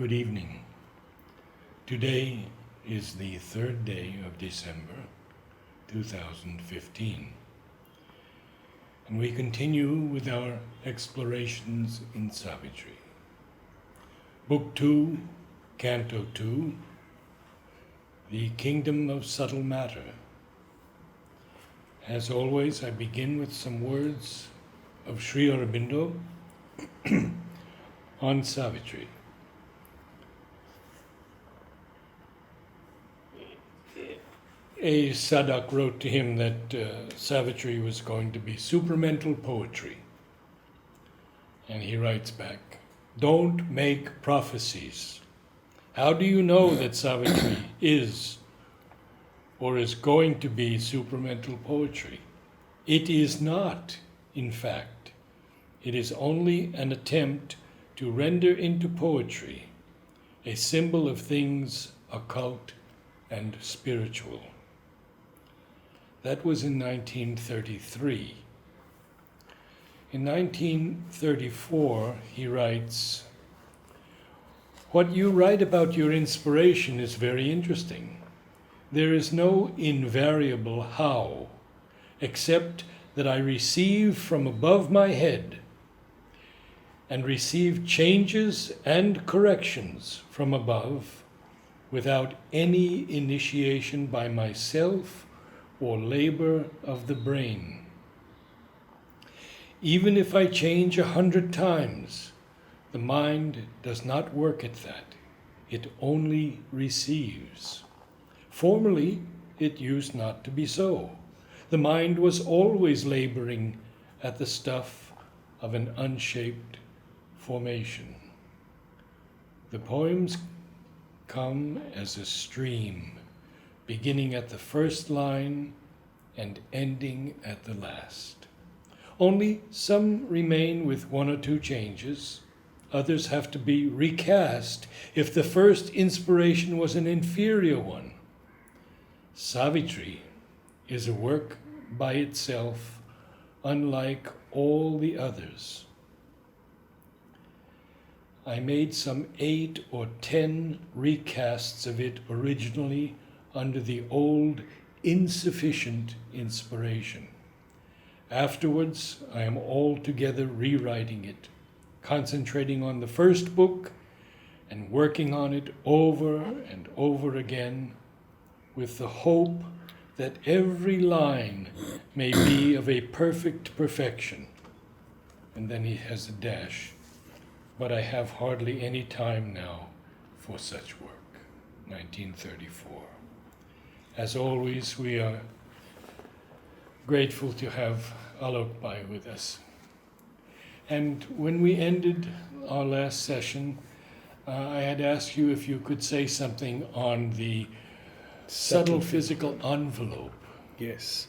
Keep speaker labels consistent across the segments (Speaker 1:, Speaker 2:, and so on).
Speaker 1: Good evening. Today is the third day of December 2015, and we continue with our explorations in Savitri. Book 2, Canto 2, The Kingdom of Subtle Matter. As always, I begin with some words of Sri Aurobindo on Savitri. A Sadak wrote to him that Savitri was going to be supramental poetry. And he writes back, "Don't make prophecies. How do you know that Savitri is or is going to be supramental poetry? It is not, in fact. It is only an attempt to render into poetry a symbol of things occult and spiritual." That was in 1933. In 1934, he writes, "What you write about your inspiration is very interesting. There is no invariable how, except that I receive from above my head and receive changes and corrections from above without any initiation by myself or labor of the brain. Even if I change 100 times, the mind does not work at that. It only receives. Formerly, it used not to be so. The mind was always laboring at the stuff of an unshaped formation. The poems come as a stream, beginning at the first line and ending at the last. Only some remain with one or two changes. Others have to be recast if the first inspiration was an inferior one. Savitri is a work by itself, unlike all the others. I made some 8 or 10 recasts of it originally under the old insufficient inspiration. Afterwards, I am altogether rewriting it, concentrating on the first book and working on it over and over again with the hope that every line may be of a perfect perfection." And then he has a dash. "But I have hardly any time now for such work." 1934. As always, we are grateful to have Alok Pandey with us. And when we ended our last session, I had asked you if you could say something on the subtle physical envelope.
Speaker 2: Yes.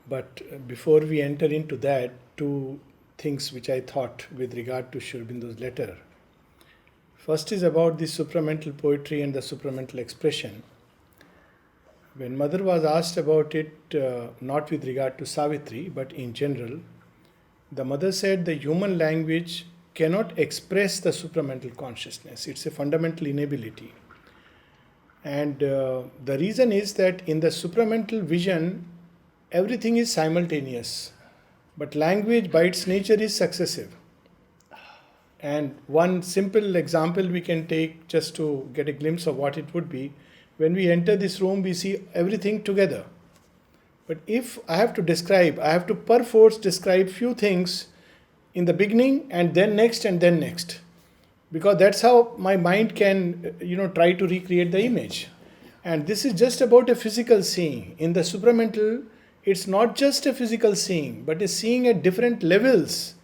Speaker 2: But before we enter into that, two things which I thought with regard to Sri Aurobindo's letter. First is about the supramental poetry and the supramental expression. When Mother was asked about it, not with regard to Savitri, but in general, the Mother said the human language cannot express the supramental consciousness. It's a fundamental inability. And the reason is that in the supramental vision, everything is simultaneous. But language by its nature is successive. And one simple example we can take just to get a glimpse of what it would be. When we enter this room, we see everything together. But if I have to describe, I have to perforce describe few things in the beginning and then next and then next. Because that's how my mind can, try to recreate the image. And this is just about a physical seeing. In the supramental, it's not just a physical seeing, but a seeing at different levels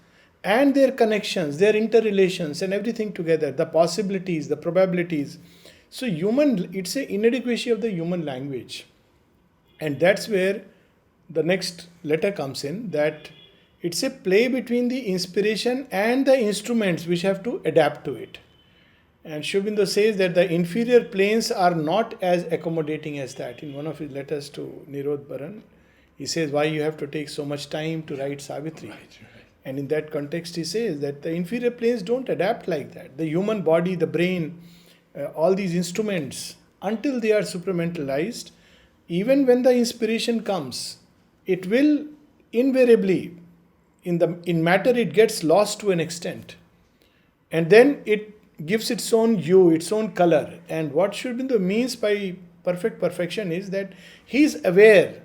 Speaker 2: and their connections, their interrelations and everything together, the possibilities, the probabilities. So it's an inadequacy of the human language. And that's where the next letter comes in, that it's a play between the inspiration and the instruments which have to adapt to it. And Sri Aurobindo says that the inferior planes are not as accommodating as that. In one of his letters to Nirod Baran, he says why you have to take so much time to write Savitri.
Speaker 1: Right.
Speaker 2: And in that context, he says that the inferior planes don't adapt like that. The human body, the brain, all these instruments, until they are supramentalized, even when the inspiration comes, it will invariably, in matter, it gets lost to an extent. And then it gives its own hue, its own color. And what Sri Aurobindo means by perfect perfection is that he is aware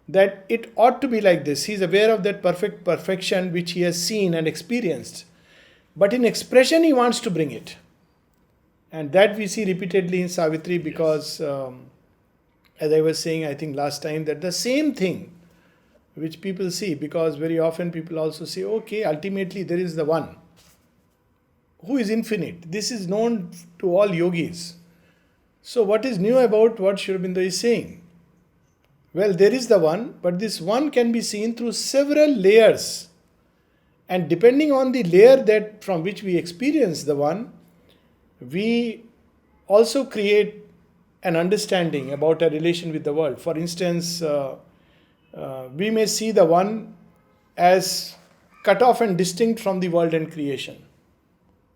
Speaker 2: that it ought to be like this. He is aware of that perfect perfection which he has seen and experienced. But in expression, he wants to bring it. And that we see repeatedly in Savitri because, as I was saying, I think last time, that the same thing which people see, because very often people also say, okay, ultimately there is the one who is infinite. This is known to all yogis. So what is new about what Sri Aurobindo is saying? Well, there is the one, but this one can be seen through several layers. And depending on the layer that from which we experience the one, we also create an understanding about our relation with the world. For instance, we may see the one as cut off and distinct from the world and creation,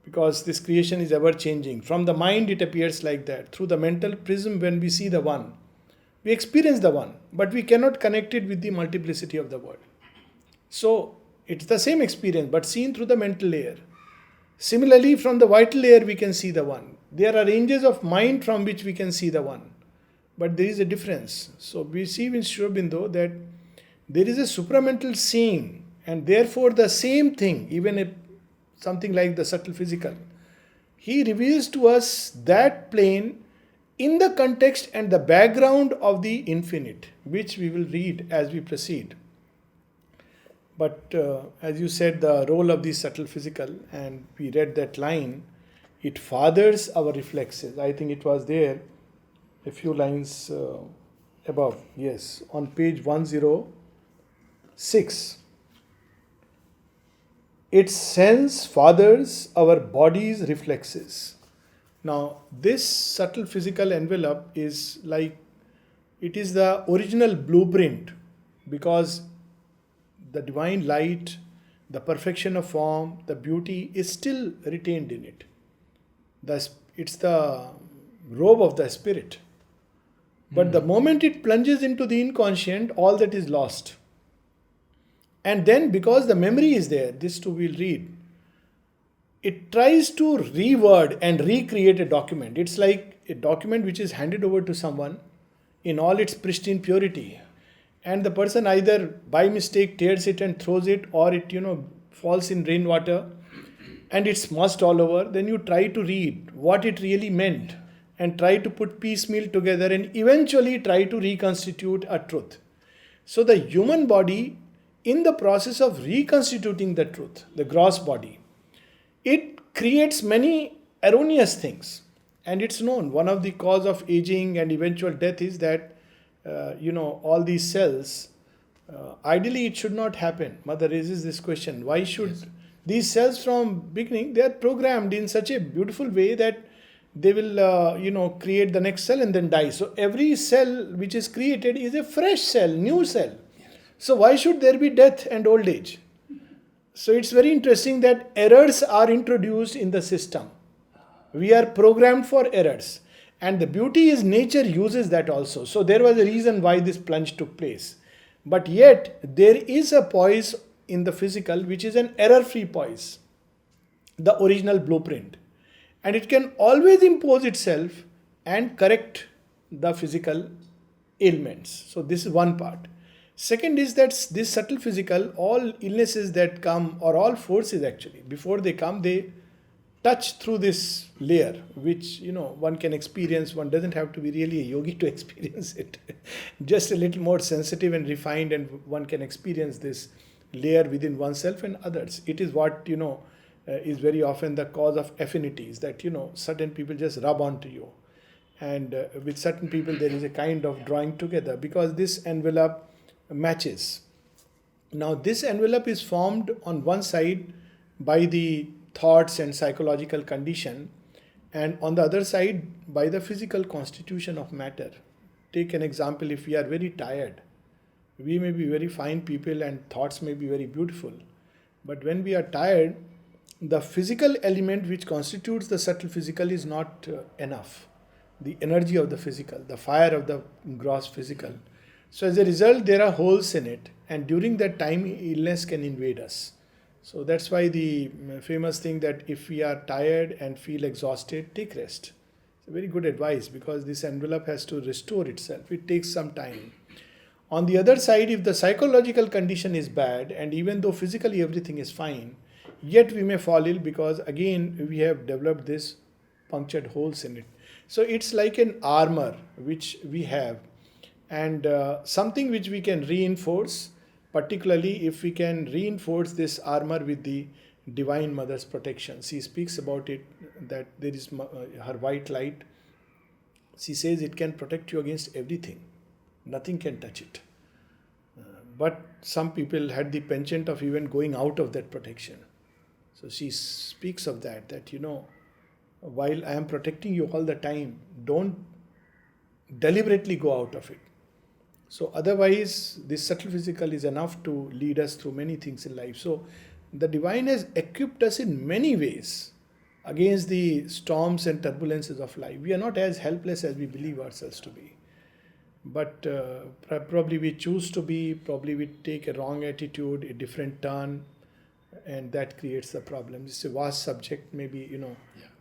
Speaker 2: because this creation is ever changing. From the mind, it appears like that. Through the mental prism, when we see the one, we experience the one, but we cannot connect it with the multiplicity of the world. So it's the same experience, but seen through the mental layer. Similarly, from the vital layer, we can see the one. There are ranges of mind from which we can see the one. But there is a difference. So we see in Sri Aurobindo that there is a supramental seeing, and therefore the same thing, even if something like the subtle physical, he reveals to us that plane in the context and the background of the infinite, which we will read as we proceed. But as you said, the role of the subtle physical, and we read that line, it fathers our reflexes. I think it was there, a few lines above. Yes, on page 106. Its sense fathers our body's reflexes. Now, this subtle physical envelope is like, it is the original blueprint, because the divine light, the perfection of form, the beauty is still retained in it. It's the robe of the spirit. But the moment it plunges into the inconscient, all that is lost. And then, because the memory is there, this too we'll read, it tries to reword and recreate a document. It's like a document which is handed over to someone in all its pristine purity. And the person either by mistake tears it and throws it, or it, falls in rainwater and it's smudged all over. Then you try to read what it really meant and try to put piecemeal together and eventually try to reconstitute a truth. So the human body, in the process of reconstituting the truth, the gross body, it creates many erroneous things. And it's known, one of the cause of aging and eventual death is that all these cells, ideally it should not happen. Mother raises this question, why should these cells from beginning, they are programmed in such a beautiful way that they will, create the next cell and then die. So every cell which is created is a fresh cell, new cell. So why should there be death and old age? So it's very interesting that errors are introduced in the system. We are programmed for errors. And the beauty is nature uses that also. So there was a reason why this plunge took place. But yet there is a poise in the physical which is an error-free poise, the original blueprint. And it can always impose itself and correct the physical ailments. So this is one part. Second is that this subtle physical, all illnesses that come, or all forces actually, before they come, they touch through this layer, which, one can experience. One doesn't have to be really a yogi to experience it. Just a little more sensitive and refined, and one can experience this layer within oneself and others. It is what, is very often the cause of affinities, that, certain people just rub onto you. And with certain people, there is a kind of drawing together because this envelope matches. Now, this envelope is formed on one side by the thoughts and psychological condition, and on the other side by the physical constitution of matter. Take an example, if we are very tired, we may be very fine people and thoughts may be very beautiful, But when we are tired, the physical element which constitutes the subtle physical is not enough. The energy of the physical, the fire of the gross physical. So as a result, there are holes in it, and during that time, illness can invade us. So that's why the famous thing that if we are tired and feel exhausted, take rest. It's a very good advice because this envelope has to restore itself. It takes some time. On the other side, if the psychological condition is bad, and even though physically everything is fine, yet we may fall ill because again we have developed this punctured holes in it. So it's like an armor which we have, and something which we can reinforce, particularly if we can reinforce this armor with the Divine Mother's protection. She speaks about it that there is her white light. She says it can protect you against everything. Nothing can touch it. But some people had the penchant of even going out of that protection. So she speaks of that while I am protecting you all the time, don't deliberately go out of it. So otherwise, this subtle physical is enough to lead us through many things in life. So the divine has equipped us in many ways against the storms and turbulences of life. We are not as helpless as we believe ourselves to be. But probably we choose to be, probably we take a wrong attitude, a different turn, and that creates the problem. It's a vast subject, maybe,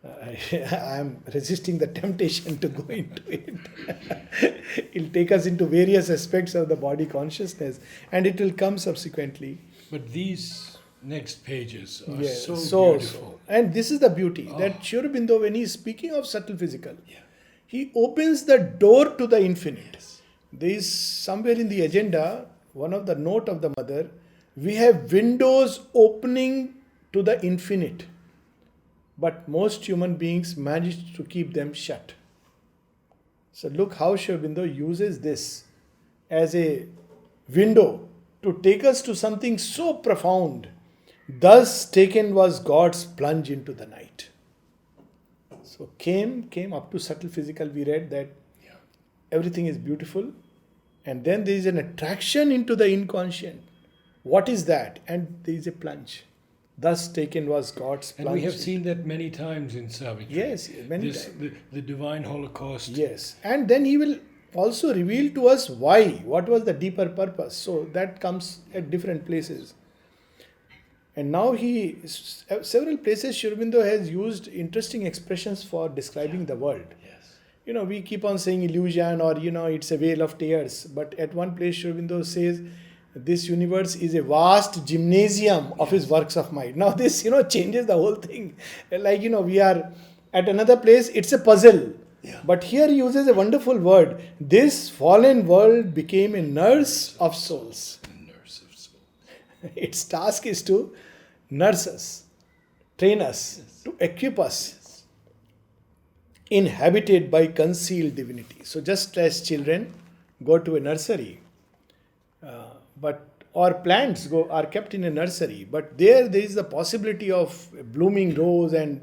Speaker 2: I am resisting the temptation to go into it. It'll take us into various aspects of the body consciousness, and it will come subsequently.
Speaker 1: But these next pages are
Speaker 2: Yes,
Speaker 1: so beautiful.
Speaker 2: And this is the beauty, that Aurobindo, when he is speaking of subtle physical, he opens the door to the infinite.
Speaker 1: Yes.
Speaker 2: There is somewhere in the agenda, one of the note of the mother, we have windows opening to the infinite. But most human beings manage to keep them shut. So look how Aurobindo uses this as a window to take us to something so profound. Thus taken was God's plunge into the night. So came up to subtle physical. We read that everything is beautiful, and then there is an attraction into the inconscient. What is that? And there is a plunge. Thus taken was God's plunge.
Speaker 1: And we have seen that many times in Savitri.
Speaker 2: Yes, many times.
Speaker 1: The divine holocaust.
Speaker 2: Yes. And then he will also reveal to us why. What was the deeper purpose? So that comes at different places. And now several places Aurobindo has used interesting expressions for describing the world.
Speaker 1: Yes.
Speaker 2: We keep on saying illusion or, it's a veil of tears. But at one place Aurobindo says, this universe is a vast gymnasium of his works of might. Now this, changes the whole thing. Like, we are at another place, it's a puzzle.
Speaker 1: Yeah.
Speaker 2: But here he uses a wonderful word. This fallen world became a nurse of souls.
Speaker 1: A nurse of souls.
Speaker 2: Its task is to nurse us, train us, to equip us, inhabited by concealed divinity. So just as children go to a nursery, or plants are kept in a nursery, but there is the possibility of a blooming rose and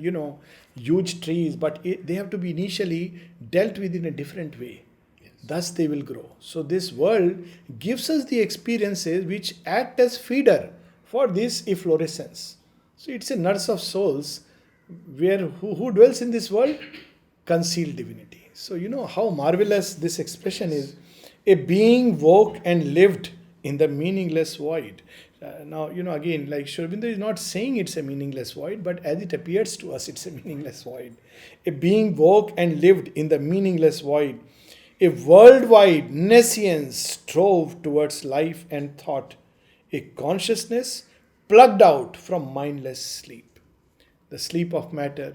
Speaker 2: huge trees, but they have to be initially dealt with in a different way.
Speaker 1: Yes.
Speaker 2: Thus they will grow. So this world gives us the experiences which act as feeder for this efflorescence. So it's a nurse of souls, where who dwells in this world? Concealed divinity. So how marvelous this expression is. A being woke and lived in the meaningless void. Now, again, like Aurobindo is not saying it's a meaningless void, but as it appears to us, it's a meaningless void. A being woke and lived in the meaningless void. A worldwide nescience strove towards life and thought. A consciousness plugged out from mindless sleep. The sleep of matter,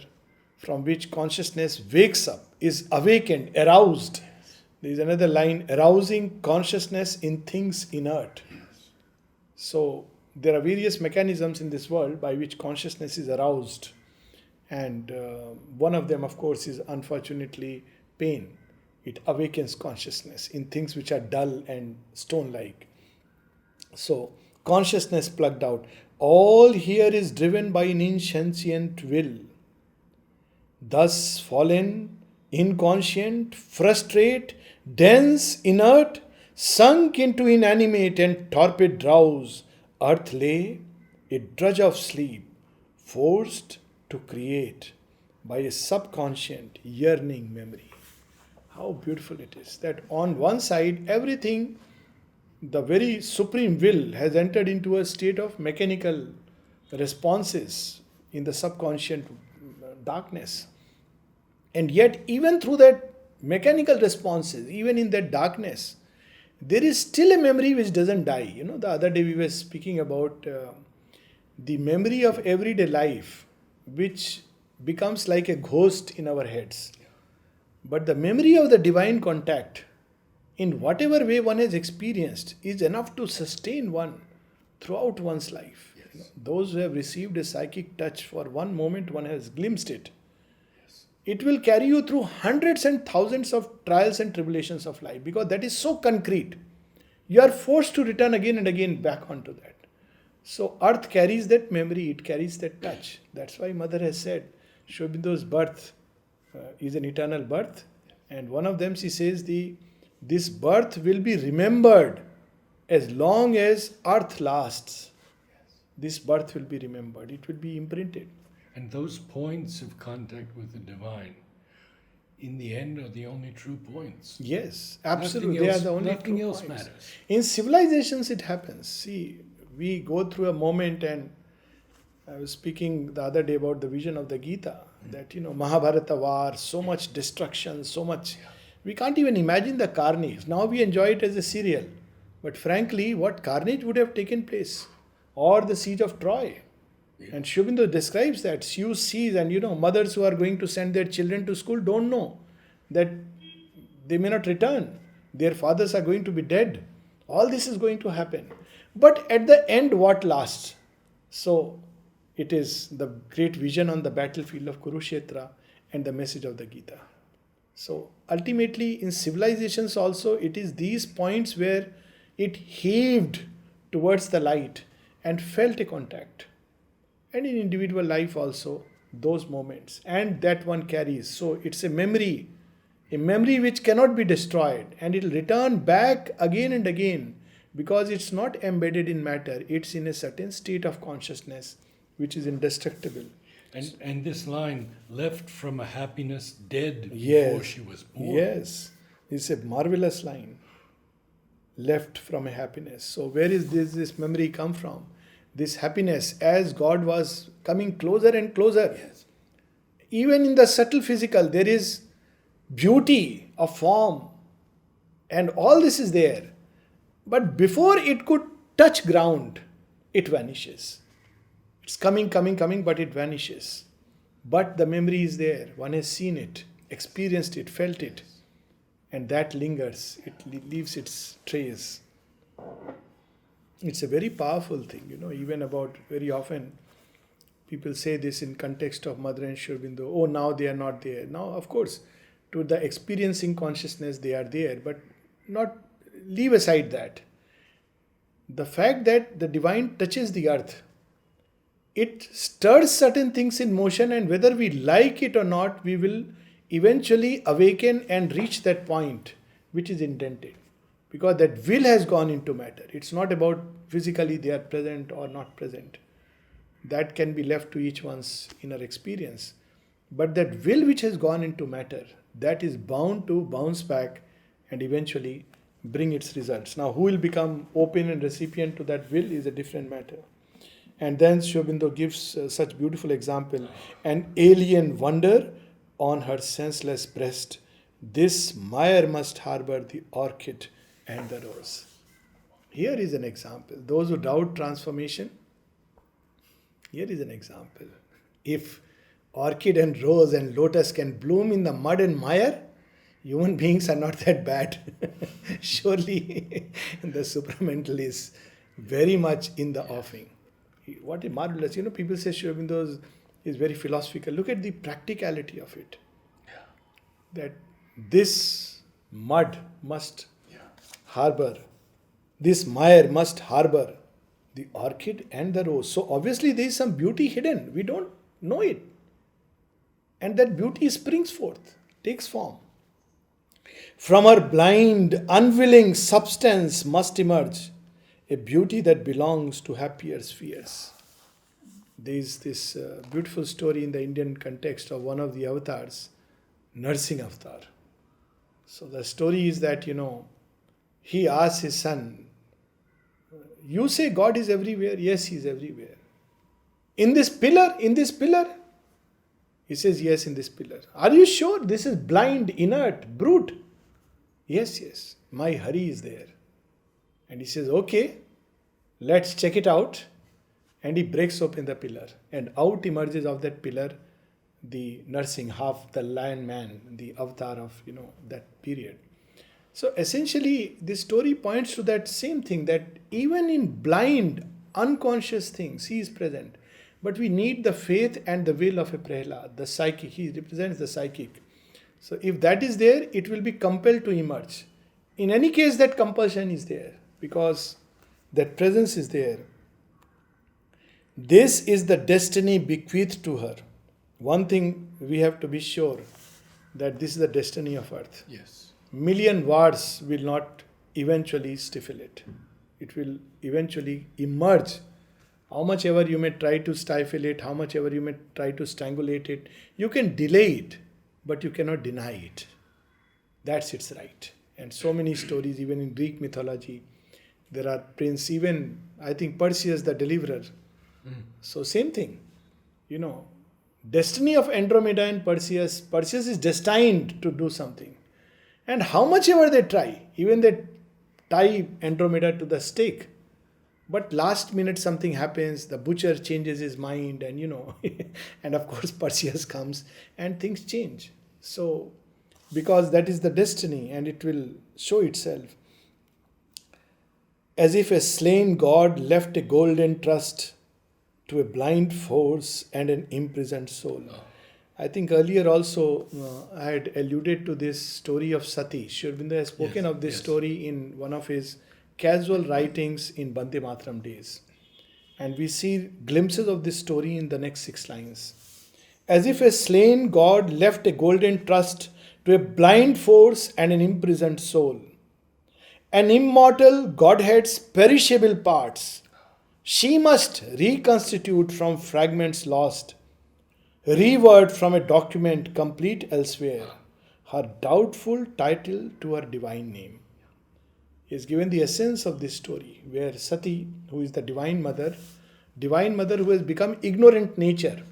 Speaker 2: from which consciousness wakes up, is awakened, aroused. There is another line, arousing consciousness in things inert.
Speaker 1: Yes.
Speaker 2: So there are various mechanisms in this world by which consciousness is aroused. And one of them, of course, is unfortunately pain. It awakens consciousness in things which are dull and stone-like. So consciousness plugged out. All here is driven by an insentient will. Thus fallen, inconscient, frustrate, dense, inert, sunk into inanimate and torpid drowse, earth lay, a drudge of sleep, forced to create by a subconscious yearning memory. How beautiful it is that on one side, everything, the very supreme will, has entered into a state of mechanical responses in the subconscious darkness. And yet, even through that mechanical responses, even in that darkness, there is still a memory which doesn't die. The other day we were speaking about the memory of everyday life, which becomes like a ghost in our heads. But the memory of the divine contact, in whatever way one has experienced, is enough to sustain one throughout one's life. Those who have received a psychic touch, for one moment one has glimpsed it. It will carry you through hundreds and thousands of trials and tribulations of life, because that is so concrete. You are forced to return again and again back onto that. So earth carries that memory, it carries that touch. That's why Mother has said, Sri Aurobindo's birth is an eternal birth. And one of them, she says, this birth will be remembered as long as earth lasts. This birth will be remembered. It will be imprinted.
Speaker 1: And those points of contact with the divine, in the end, are the only true points.
Speaker 2: Yes, absolutely. They are the only
Speaker 1: nothing
Speaker 2: true
Speaker 1: else
Speaker 2: points.
Speaker 1: matters.
Speaker 2: In civilizations, it happens. See, we go through a moment, and I was speaking the other day about the vision of the Gita, that, Mahabharata war, so much destruction, so much. We can't even imagine the carnage. Now we enjoy it as a serial. But frankly, what carnage would have taken place? Or the siege of Troy. And Sri Aurobindo describes that. Few sees, and mothers who are going to send their children to school don't know that they may not return. Their fathers are going to be dead. All this is going to happen. But at the end, what lasts? So it is the great vision on the battlefield of Kurukshetra and the message of the Gita. So ultimately, in civilizations also, it is these points where it heaved towards the light and felt a contact. And in individual life also, those moments. And that one carries. So it's a memory which cannot be destroyed. And it will return back again and again, because it's not embedded in matter. It's in a certain state of consciousness which is indestructible.
Speaker 1: And this line, left from a happiness dead before she was born.
Speaker 2: Yes, it's a marvelous line. Left from a happiness. So where is this memory come from? This happiness, as God was coming closer and closer.
Speaker 1: Yes.
Speaker 2: Even in the subtle physical, there is beauty of form, and all this is there. But before it could touch ground, it vanishes. It's coming, but it vanishes. But the memory is there. One has seen it, experienced it, felt it. And that lingers. It leaves its trace. It's a very powerful thing, even about very often people say this in context of Mother and Sri Aurobindo. Oh, now they are not there. Now, of course, to the experiencing consciousness, they are there. But not leave aside that. The fact that the divine touches the earth, it stirs certain things in motion, and whether we like it or not, we will eventually awaken and reach that point which is intended. Because that will has gone into matter. It's not about physically they are present or not present. That can be left to each one's inner experience. But that will which has gone into matter, that is bound to bounce back and eventually bring its results. Now, who will become open and recipient to that will is a different matter. And then Sri Aurobindo gives such beautiful example. An alien wonder on her senseless breast. This mire must harbor the orchid and the rose. Here is an example. Those who doubt transformation, here is an example. If orchid and rose and lotus can bloom in the mud and mire, human beings are not that bad. Surely the supramental is very much in the offing. What a marvelous, people say Sri Aurobindo is very philosophical. Look at the practicality of it. That this mud must harbor, this mire must harbor the orchid and the rose. So obviously there is some beauty hidden. We don't know it. And that beauty springs forth, takes form. From her blind, unwilling substance must emerge a beauty that belongs to happier spheres. there is this beautiful story in the Indian context of one of the avatars, nursing avatar. So the story is that, he asked his son, you say God is everywhere? Yes, he is everywhere. In this pillar? In this pillar? He says, yes, in this pillar. Are you sure? This is blind, inert, brute. Yes, yes, my Hari is there. And he says, okay, let's check it out. And he breaks open the pillar. And out emerges of that pillar the nursing, half the lion man, the avatar of, that period. So essentially, this story points to that same thing, that even in blind, unconscious things, he is present. But we need the faith and the will of a Prahlad, the psychic. He represents the psychic. So if that is there, it will be compelled to emerge. In any case, that compulsion is there because that presence is there. This is the destiny bequeathed to her. One thing we have to be sure, that this is the destiny of earth.
Speaker 1: Yes.
Speaker 2: Million words will not eventually stifle it. It will eventually emerge. How much ever you may try to stifle it, how much ever you may try to strangulate it, you can delay it, but you cannot deny it. That's its right. And so many stories, even in Greek mythology, there are princes, even I think Perseus the deliverer. So same thing, destiny of Andromeda and Perseus. Perseus is destined to do something. And how much ever they try, even they tie Andromeda to the stake. But last minute something happens, the butcher changes his mind and and of course Perseus comes and things change. So, because that is the destiny and it will show itself. As if a slain god left a golden trust to a blind force and an imprisoned soul. I think earlier also I had alluded to this story of Sati. Sri Aurobindo has spoken of this story in one of his casual writings in Bande Mataram days. And we see glimpses of this story in the next 6 lines. As if a slain god left a golden trust to a blind force and an imprisoned soul. An immortal Godhead's perishable parts, she must reconstitute from fragments lost, reword from a document complete elsewhere, her doubtful title to her divine name. He has given the essence of this story, where Sati, who is the divine mother who has become ignorant nature,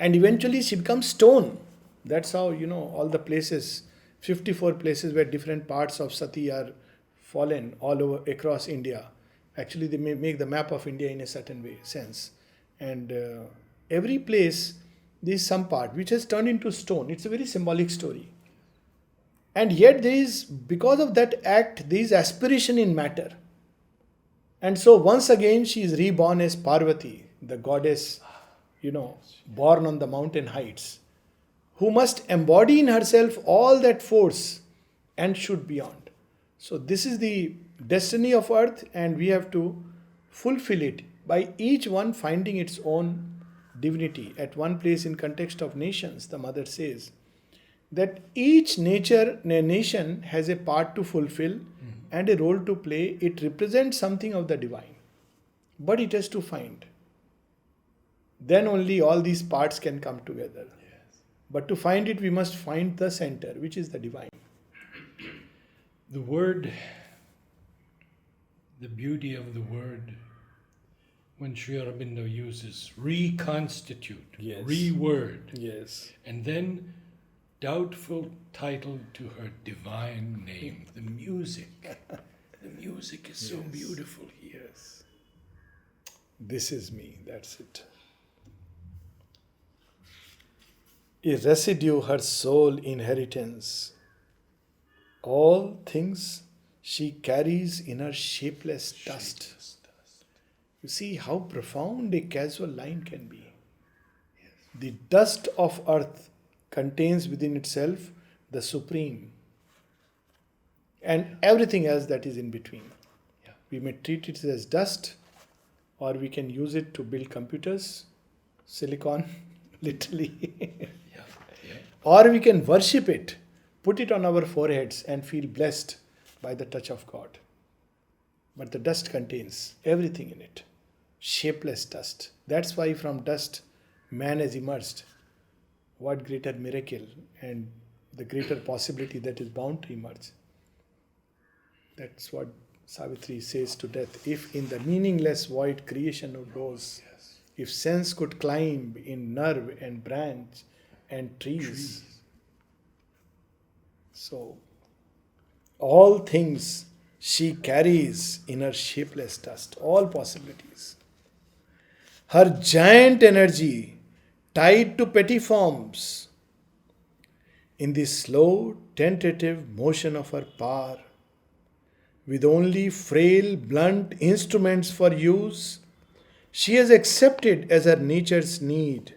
Speaker 2: and eventually she becomes stone. That's how, all the places, 54 places where different parts of Sati are fallen all over across India. Actually, they may make the map of India in a certain sense. And every place, there is some part which has turned into stone. It's a very symbolic story. And yet there is, because of that act, there is aspiration in matter. And so once again she is reborn as Parvati, the goddess, born on the mountain heights, who must embody in herself all that force and should beyond. So this is the destiny of earth, and we have to fulfill it by each one finding its own divinity. At one place in context of nations, the mother says that each nation has a part to fulfill and a role to play. It represents something of the divine, but it has to find. Then only all these parts can come together. Yes. But to find it, we must find the center, which is the divine.
Speaker 1: The word, the beauty of the word, when Sri Aurobindo uses reconstitute, reword, and then doubtful title to her divine name, the music. The music is so beautiful here.
Speaker 2: Yes. This is me, that's it. A residue her soul inheritance. All things she carries in her shapeless dust. You see how profound a casual line can be. Yes. The dust of earth contains within itself the supreme and everything else that is in between. Yeah. We may treat it as dust, or we can use it to build computers, silicon, literally. Or we can worship it, put it on our foreheads and feel blessed by the touch of God. But the dust contains everything in it. shapeless dust. That's why from dust man has emerged. What greater miracle and the greater possibility that is bound to emerge. That's what Savitri says to death. If in the meaningless void creation arose, if sense could climb in nerve and branch and trees. So, all things she carries in her shapeless dust, all possibilities. Her giant energy tied to petty forms in the slow, tentative motion of her power, with only frail, blunt instruments for use, she has accepted as her nature's need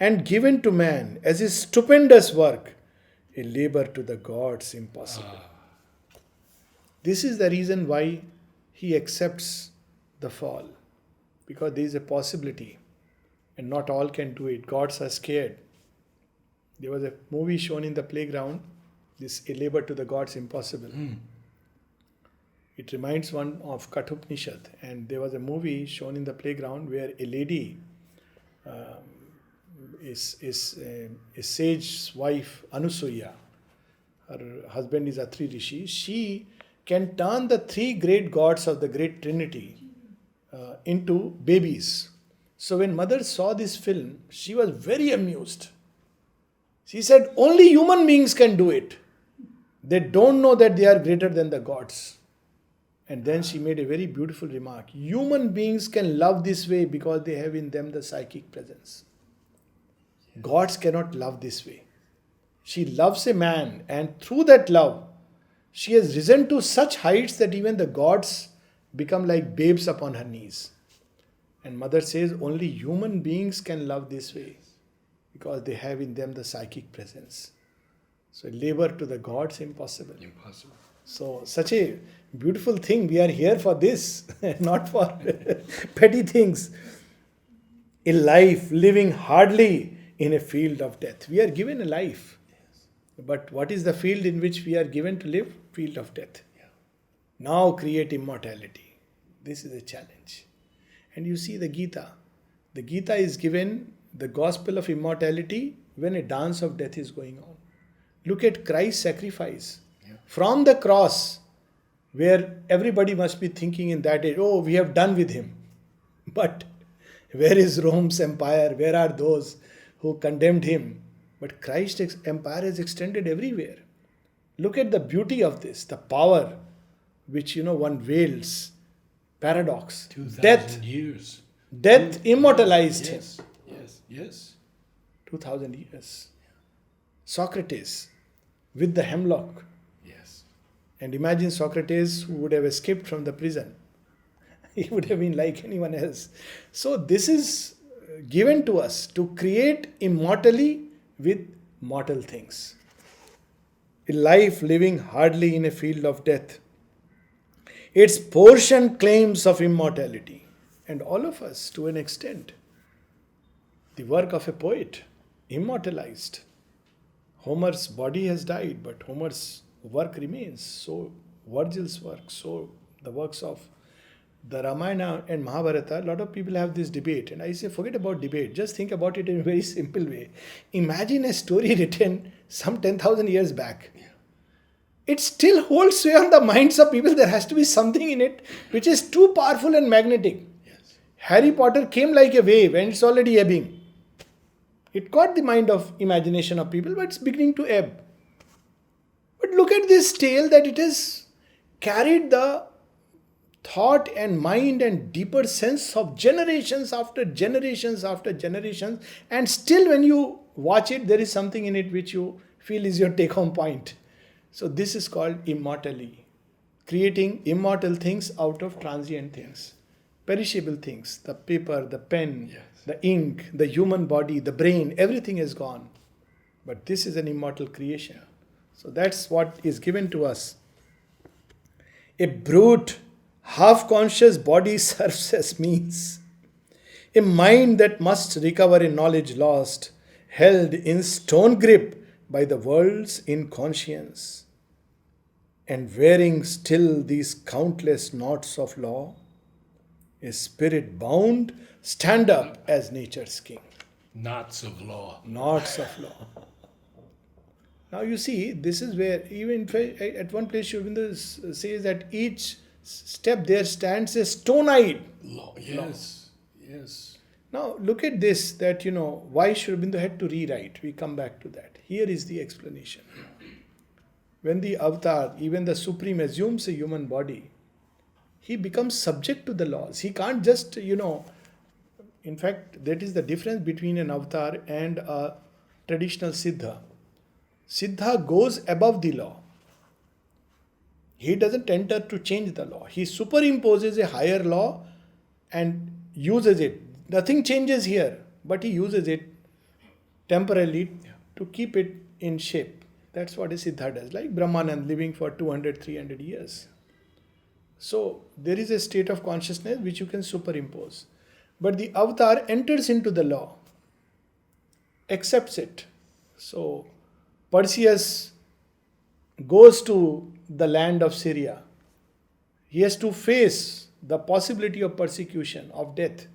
Speaker 2: and given to man as his stupendous work, a labor to the gods impossible. This is the reason why he accepts the fall, because there is a possibility and not all can do it. Gods are scared. There was a movie shown in the playground, this A Labor to the Gods Impossible. It reminds one of Kathopanishad, and there was a movie shown in the playground where a lady is a sage's wife, Anusuya. Her husband is Atri Rishi. She can turn the three great gods of the great Trinity into babies. So when mother saw this film, she was very amused. She said, only human beings can do it. They don't know that they are greater than the gods. And then she made a very beautiful remark. Human beings can love this way because they have in them the psychic presence. Gods cannot love this way. She loves a man, and through that love, she has risen to such heights that even the gods become like babes upon her knees. And mother says only human beings can love this way because they have in them the psychic presence. So labor to the gods impossible.
Speaker 1: Impossible.
Speaker 2: So such a beautiful thing. We are here for this, not for petty things. A life living hardly in a field of death. We are given a life. But what is the field in which we are given to live? Field of death. Now create immortality. This is a challenge. And you see the Gita. The Gita is given the gospel of immortality when a dance of death is going on. Look at Christ's sacrifice. From the cross, where everybody must be thinking in that age, oh, we have done with him. But where is Rome's empire? Where are those who condemned him? But Christ's empire is extended everywhere. Look at the beauty of this, the power which, one wields. Paradox.
Speaker 1: 2,000 years.
Speaker 2: Death immortalized him.
Speaker 1: Yes.
Speaker 2: 2,000 years. Socrates with the hemlock.
Speaker 1: Yes.
Speaker 2: And imagine Socrates who would have escaped from the prison. He would have been like anyone else. So this is given to us to create immortally with mortal things. A life living hardly in a field of death. Its portion claims of immortality. And all of us, to an extent. The work of a poet, immortalized. Homer's body has died, but Homer's work remains. So Virgil's work, so the works of the Ramayana and Mahabharata, a lot of people have this debate. And I say, forget about debate. Just think about it in a very simple way. Imagine a story written some 10,000 years back. It still holds sway on the minds of people. There has to be something in it which is too powerful and magnetic.
Speaker 1: Yes.
Speaker 2: Harry Potter came like a wave and it's already ebbing. It caught the mind of imagination of people, but it's beginning to ebb. But look at this tale that it has carried the thought and mind and deeper sense of generations after generations after generations. And still when you watch it, there is something in it which you feel is your take-home point. So this is called immortality. Creating immortal things out of transient things. Perishable things. The paper, the pen, the ink, the human body, the brain, everything is gone. But this is an immortal creation. So that's what is given to us. A brute, half-conscious body serves as means. A mind that must recover a knowledge lost, held in stone grip by the world's inconscience. And wearing still these countless knots of law, A spirit bound, stand up as nature's king.
Speaker 1: Knots of law.
Speaker 2: Knots of law. Now you see, this is where even at one place Aurobindo says that each step there stands a stone-eyed
Speaker 1: Law. Yes. Yes.
Speaker 2: Now look at this, that why Aurobindo had to rewrite. We come back to that. Here is the explanation. When the avatar, even the Supreme, assumes a human body, he becomes subject to the laws. He can't just, in fact, that is the difference between an avatar and a traditional Siddha. Siddha goes above the law. He doesn't enter to change the law. He superimposes a higher law and uses it. Nothing changes here, but he uses it temporarily to keep it in shape. That's what a Siddha does, like Brahmanand living for 200, 300 years. So there is a state of consciousness which you can superimpose. But the avatar enters into the law, accepts it. So Perseus goes to the land of Syria. He has to face the possibility of persecution, of death.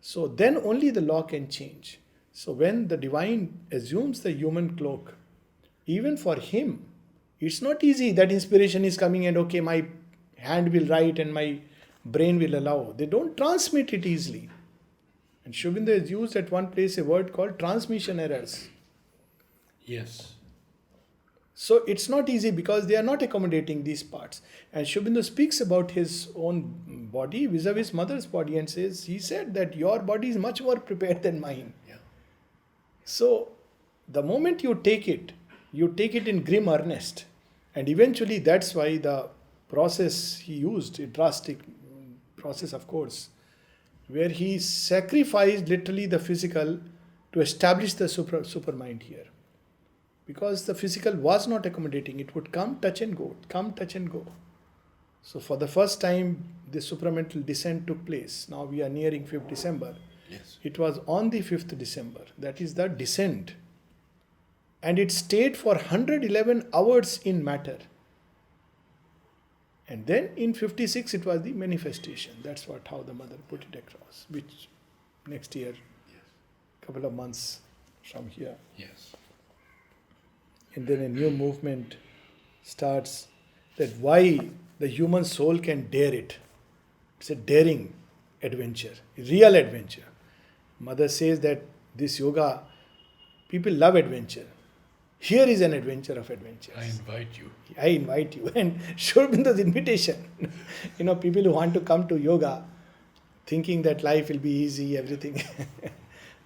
Speaker 2: So then only the law can change. So when the divine assumes the human cloak, even for him, it's not easy that inspiration is coming and okay, my hand will write and my brain will allow. They don't transmit it easily. And Aurobindo has used at one place a word called transmission errors.
Speaker 1: Yes.
Speaker 2: So it's not easy because they are not accommodating these parts. And Aurobindo speaks about his own body vis-a-vis mother's body and says, he said that your body is much more prepared than mine.
Speaker 1: Yeah.
Speaker 2: So the moment you take it in grim earnest. And eventually that's why the process he used, a drastic process of course, where he sacrificed literally the physical to establish the supermind here. Because the physical was not accommodating. It would come, touch and go, come, touch and go. So for the first time, the supramental descent took place. Now we are nearing 5th December.
Speaker 1: Yes.
Speaker 2: It was on the 5th December. That is the descent. And it stayed for 111 hours in matter. And then in 56, it was the manifestation. That's how the mother put it across, which next year, couple of months from here.
Speaker 1: Yes.
Speaker 2: And then a new movement starts, that why the human soul can dare it. It's a daring adventure, a real adventure. Mother says that this yoga, people love adventure. Here is an adventure of adventures.
Speaker 1: I invite you.
Speaker 2: I invite you. And Aurobindo's invitation. People who want to come to yoga, thinking that life will be easy, everything.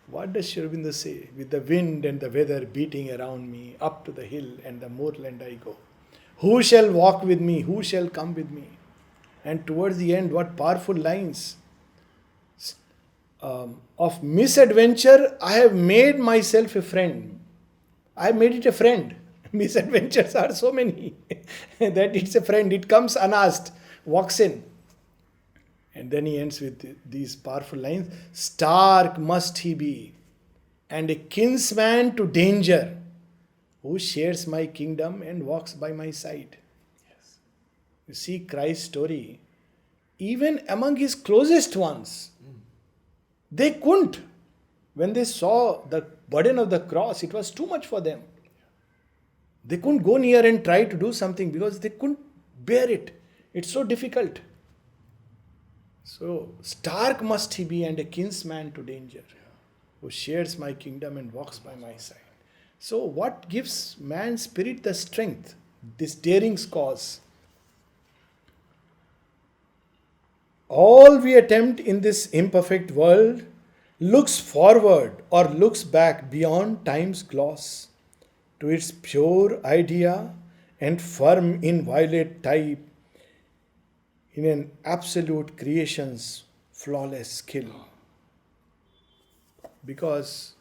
Speaker 2: What does Aurobindo say? With the wind and the weather beating around me, up to the hill and the moorland I go. Who shall walk with me? Who shall come with me? And towards the end, what powerful lines. Of misadventure, I have made myself a friend. I made it a friend. Misadventures are so many that it's a friend. It comes unasked, walks in. And then he ends with these powerful lines. Stark must he be, and a kinsman to danger, who shares my kingdom and walks by my side.
Speaker 1: Yes.
Speaker 2: You see Christ's story, even among his closest ones, they couldn't. When they saw the burden of the cross, it was too much for them. They couldn't go near and try to do something because they couldn't bear it. It's so difficult. So, stark must he be and a kinsman to danger, who shares my kingdom and walks by my side. So, what gives man's spirit the strength? This daring cause. All we attempt in this imperfect world looks forward or looks back beyond time's gloss to its pure idea and firm inviolate type in an absolute creation's flawless skill. Because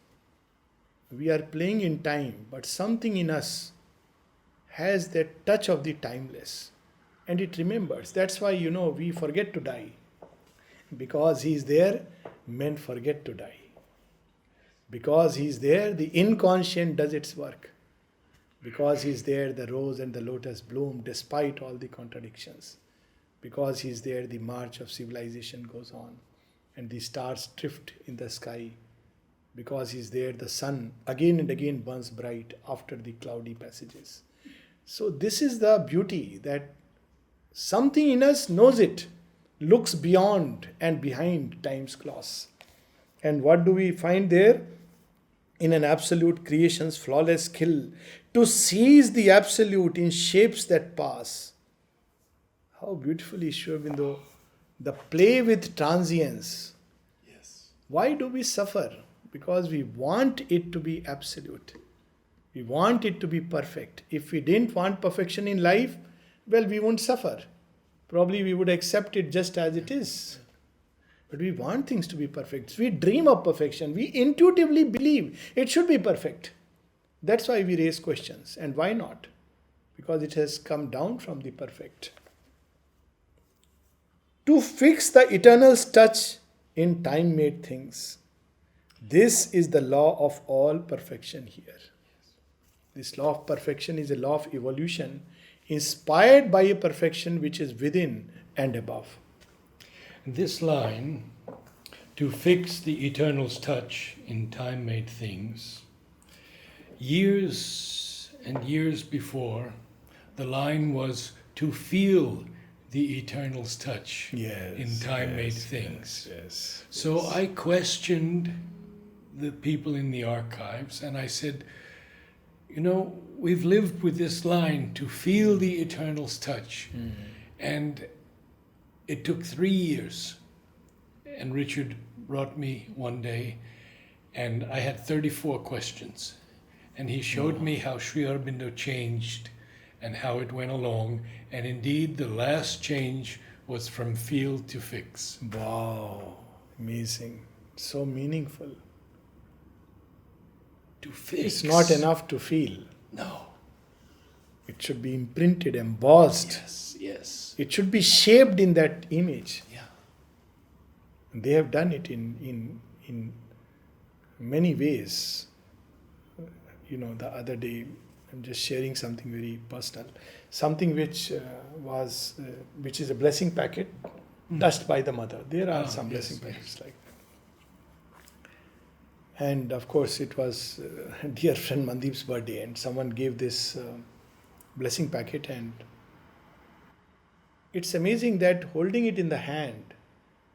Speaker 2: we are playing in time, but something in us has that touch of the timeless and it remembers. That's why we forget to die. Because he is there, men forget to die. Because he is there, the inconscient does its work. Because he is there, the rose and the lotus bloom despite all the contradictions. Because He is there, the march of civilization goes on, and the stars drift in the sky. Because He is there, the sun again and again burns bright after the cloudy passages. So this is the beauty, that something in us knows it, looks beyond and behind time's gloss. And what do we find there? In an absolute creation's flawless skill, to seize the absolute in shapes that pass. How beautifully, Sri Aurobindo, the play with transience.
Speaker 1: Yes.
Speaker 2: Why do we suffer? Because we want it to be absolute. We want it to be perfect. If we didn't want perfection in life, well, we won't suffer. Probably we would accept it just as it is. But we want things to be perfect. We dream of perfection. We intuitively believe it should be perfect. That's why we raise questions. And why not? Because it has come down from the perfect. To fix the eternal's touch in time-made things. This is the law of all perfection here. This law of perfection is a law of evolution inspired by a perfection which is within and above.
Speaker 1: This line, to fix the eternal's touch in time-made things, years and years before, the line was to feel the eternal's touch in time-made things. So I questioned the people in the archives, and I said, we've lived with this line, to feel the eternal's touch. And it took 3 years. And Richard brought me one day, and I had 34 questions. And he showed me how Sri Aurobindo changed and how it went along. And indeed, the last change was from feel to fix.
Speaker 2: Wow, amazing. So meaningful.
Speaker 1: To fix.
Speaker 2: It's not enough to feel.
Speaker 1: No.
Speaker 2: It should be imprinted, embossed.
Speaker 1: Yes.
Speaker 2: It should be shaped in that image.
Speaker 1: Yeah.
Speaker 2: And they have done it in many ways. The other day, I'm just sharing something very personal. Something which is a blessing packet touched by the mother. There are some blessing packets like that. And of course, it was dear friend Mandeep's birthday, and someone gave this blessing packet, and it's amazing that holding it in the hand,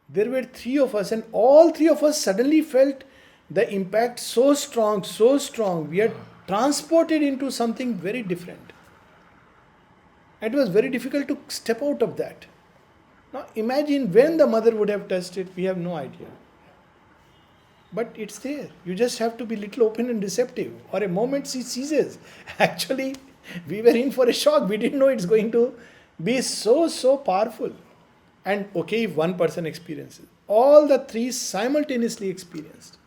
Speaker 2: there were 3 of us, and all 3 of us suddenly felt the impact so strong. We are transported into something very different. And it was very difficult to step out of that. Now imagine when the mother would have touched it, we have no idea. But it's there. You just have to be little open and receptive. Or a moment she seizes. Actually, we were in for a shock. We didn't know it's going to be so powerful. And okay, if one person experiences. All the 3 simultaneously experienced.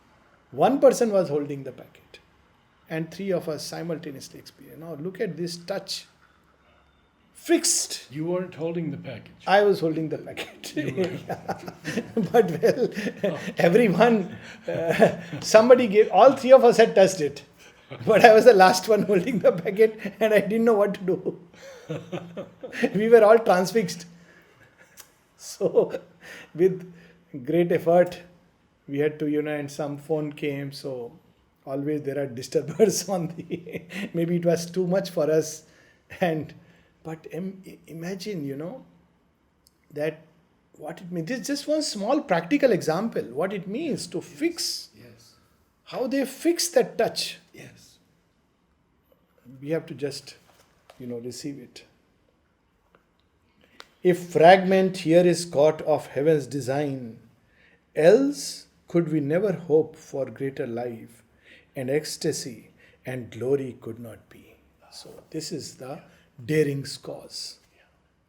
Speaker 2: One person was holding the packet. And 3 of us simultaneously experienced. Now look at this touch. Fixed.
Speaker 1: You weren't holding the package.
Speaker 2: I was holding the packet. But everyone, somebody gave, all 3 of us had touched it. But I was the last one holding the packet, and I didn't know what to do. We were all transfixed. So, with great effort, we had to, and some phone came. So, always there are disturbers on the, maybe it was too much for us. But imagine, that what it means. This is just one small practical example. What it means to fix.
Speaker 1: Yes.
Speaker 2: How they fix that touch.
Speaker 1: Yes.
Speaker 2: We have to just, receive it. If fragment here is caught of heaven's design, else could we never hope for greater life, and ecstasy and glory could not be. So this is the daring's cause.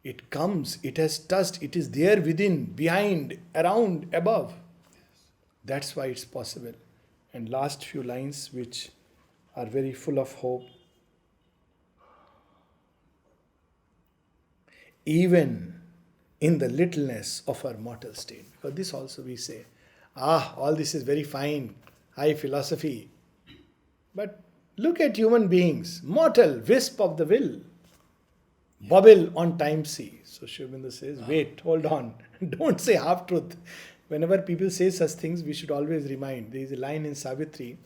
Speaker 2: It comes, it has touched, it is there within, behind, around, above. That's why it's possible. And last few lines which are very full of hope. Even in the littleness of our mortal state. Because this also we say, all this is very fine, high philosophy. But look at human beings, mortal, wisp of the will. bubble on time sea. So Sri Aurobindo says, wait, hold on. Don't say half truth. Whenever people say such things, we should always remind. There is a line in Savitri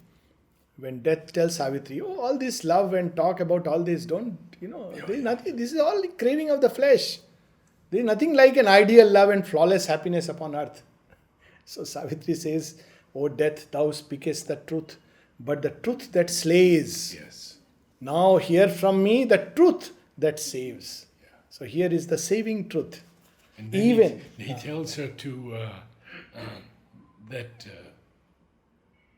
Speaker 2: when Death tells Savitri, oh, all this love and talk about all this, don't, there is nothing, this is all craving of the flesh. There is nothing like an ideal love and flawless happiness upon earth. So Savitri says, O death, thou speakest the truth, but the truth that slays.
Speaker 1: Yes.
Speaker 2: Now hear from me the truth that saves.
Speaker 1: Yeah.
Speaker 2: So here is the saving truth.
Speaker 1: And then
Speaker 2: Even
Speaker 1: he tells her to that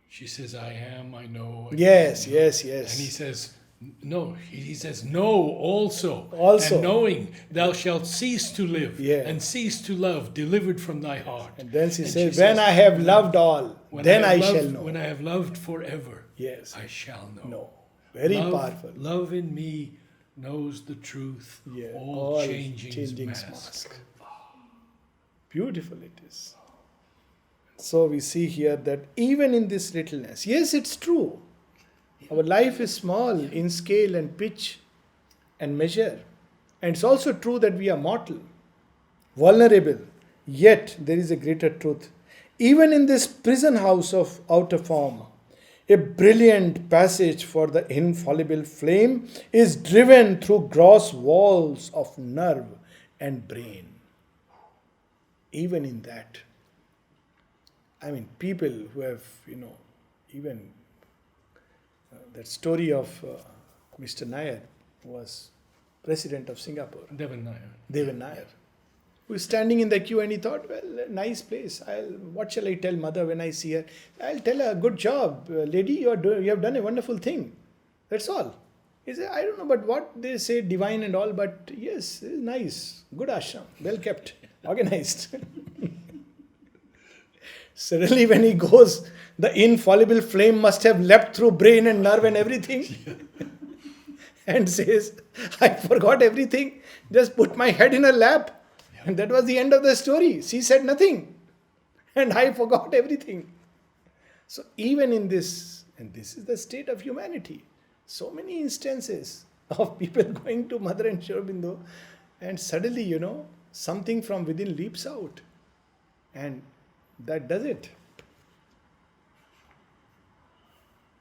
Speaker 1: she says, I am, I know.
Speaker 2: yes.
Speaker 1: And he says, no, he says, no, also.
Speaker 2: Also.
Speaker 1: And knowing thou shalt cease to live
Speaker 2: Yeah.
Speaker 1: and cease to love, delivered from thy heart.
Speaker 2: And then she
Speaker 1: And
Speaker 2: says, when I have loved all, then I shall know.
Speaker 1: When I have loved forever,
Speaker 2: Yes.
Speaker 1: I shall know.
Speaker 2: No. Very
Speaker 1: love,
Speaker 2: powerful.
Speaker 1: Love in me knows the truth,
Speaker 2: Yeah.
Speaker 1: all changing's mask.
Speaker 2: mask. Beautiful it is. So we see here that even in this littleness, yes, it's true. Our life is small in scale and pitch and measure. And it's also true that we are mortal, vulnerable. Yet there is a greater truth. Even in this prison house of outer form, a brilliant passage for the infallible flame is driven through gross walls of nerve and brain. Even in that, people who have, even that story of Mr. Nair, who was president of Singapore,
Speaker 1: Devan
Speaker 2: Nair, who is standing in the queue and he thought, well, nice place. What shall I tell mother when I see her? I'll tell her, good job, lady, you have done a wonderful thing. That's all. He said, I don't know, but what they say, divine and all, but yes, it's nice, good ashram, well kept, organized. Suddenly when he goes, the infallible flame must have leapt through brain and nerve and everything. And says, I forgot everything, just put my head in her lap. And that was the end of the story. She said nothing. And I forgot everything. So even in this, and this is the state of humanity, so many instances of people going to Mother and Sri Aurobindo, and suddenly, something from within leaps out. And that does it.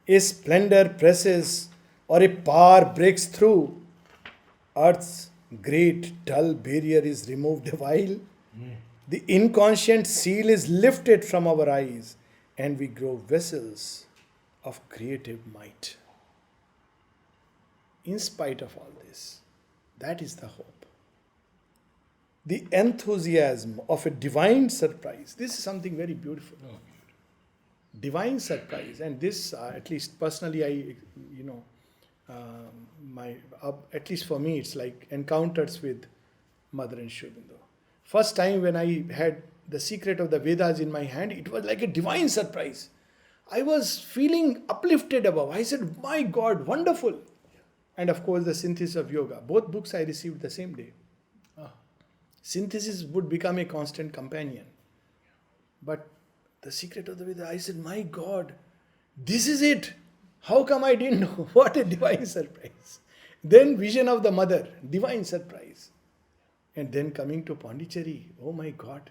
Speaker 2: A splendor presses or a power breaks through. Earth's great dull barrier is removed a while. The inconscient seal is lifted from our eyes and we grow vessels of creative might. In spite of all this, that is the hope. The enthusiasm of a divine surprise. This is something very beautiful.
Speaker 1: Oh,
Speaker 2: Divine surprise. And this, at least personally, at least for me, it's like encounters with Mother and Sri Aurobindo. First time when I had the secret of the Vedas in my hand, it was like a divine surprise. I was feeling uplifted above. I said, my God, wonderful. And of course, the Synthesis of Yoga. Both books I received the same day. Synthesis would become a constant companion. But the secret of the Vedas, I said, my God, this is it. How come I didn't know? What a divine surprise. Then vision of the mother, divine surprise. And then coming to Pondicherry, oh my God,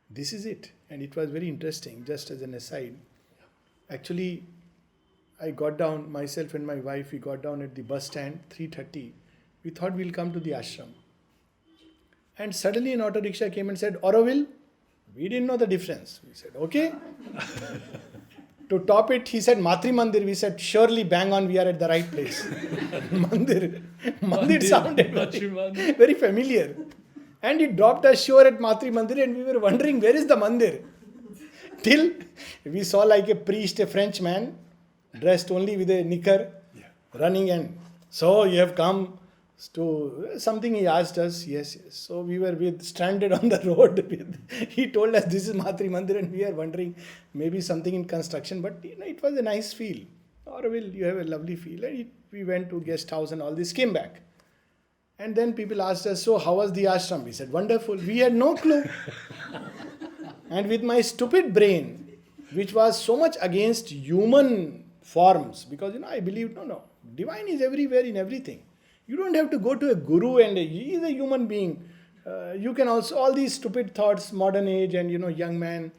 Speaker 2: this is it. And it was very interesting, just as an aside. Actually, I got down, myself and my wife, we got down at the bus stand, 3:30. We thought we'll come to the ashram. And suddenly an auto rickshaw came and said, Auroville. We didn't know the difference. We said, okay. To top it, he said, Matri Mandir. We said, surely bang on, we are at the right place. Mandir sounded very familiar. And he dropped us sure at Matri Mandir and we were wondering, where is the Mandir? Till we saw like a priest, a French man, dressed only with a knicker, running and, so you have come to something he asked us. Yes. So we were stranded on the road. He told us this is Matri Mandir and we are wondering maybe something in construction. But it was a nice feel. Auroville, you have a lovely feel. And we went to guest house and all this, came back. And then people asked us, so how was the ashram? We said, wonderful. We had no clue. And with my stupid brain, which was so much against human forms, because I believed, no, divine is everywhere in everything. You don't have to go to a guru and he is a human being. You can also, all these stupid thoughts, modern age and young man,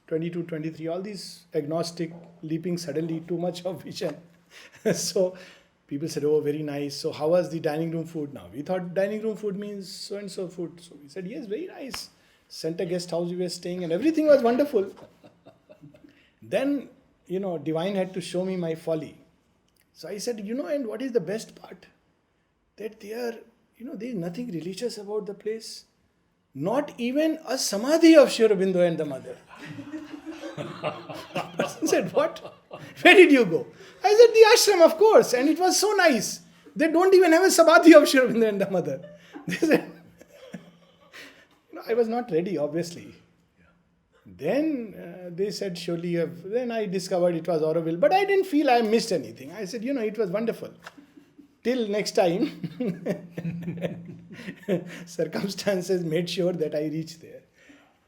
Speaker 2: 22, 23, all these agnostic, leaping suddenly, too much of vision. So people said, oh, very nice. So how was the dining room food now? We thought dining room food means so-and-so food. So we said, yes, very nice. Sent a guest house we were staying and everything was wonderful. Then, divine had to show me my folly. So I said, and what is the best part? That there is nothing religious about the place. Not even a samadhi of Sri Aurobindo and the mother. The person said, what? Where did you go? I said, the ashram, of course. And it was so nice. They don't even have a samadhi of Sri Aurobindo and the mother. They said, I was not ready, obviously. Then they said, surely you have. Then I discovered it was Aurobindo. But I didn't feel I missed anything. I said, it was wonderful. Till next time, circumstances made sure that I reached there.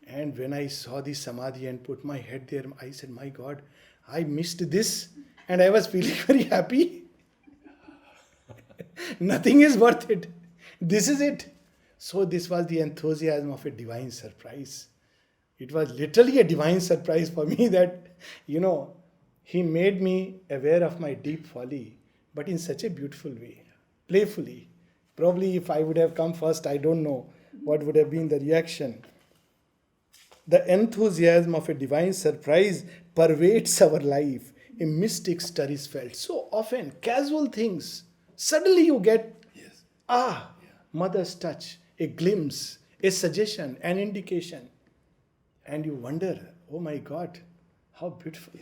Speaker 2: And when I saw the samadhi and put my head there, I said, my God, I missed this. And I was feeling very happy. Nothing is worth it. This is it. So this was the enthusiasm of a divine surprise. It was literally a divine surprise for me that, he made me aware of my deep folly, but in such a beautiful way, playfully. Probably if I would have come first, I don't know what would have been the reaction. The enthusiasm of a divine surprise pervades our life. A mystic stir is felt. So often, casual things, suddenly you get, mother's touch, a glimpse, a suggestion, an indication. And you wonder, oh my God, how beautiful.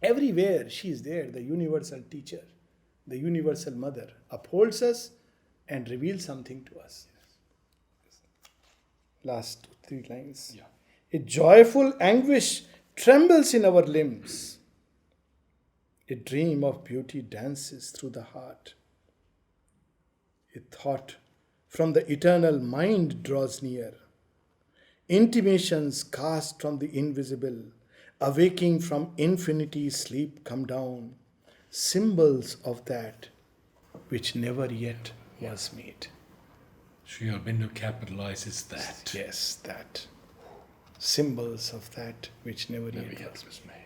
Speaker 2: Everywhere she is there, the universal teacher, the universal mother, upholds us and reveals something to us. Last 3 lines.
Speaker 1: Yeah.
Speaker 2: A joyful anguish trembles in our limbs. A dream of beauty dances through the heart. A thought from the eternal mind draws near. Intimations cast from the invisible, awaking from infinity sleep come down. Symbols of that which never yet was made.
Speaker 1: Sri Aurobindo capitalizes that.
Speaker 2: Yes, that. Symbols of that which never yet was
Speaker 1: was made.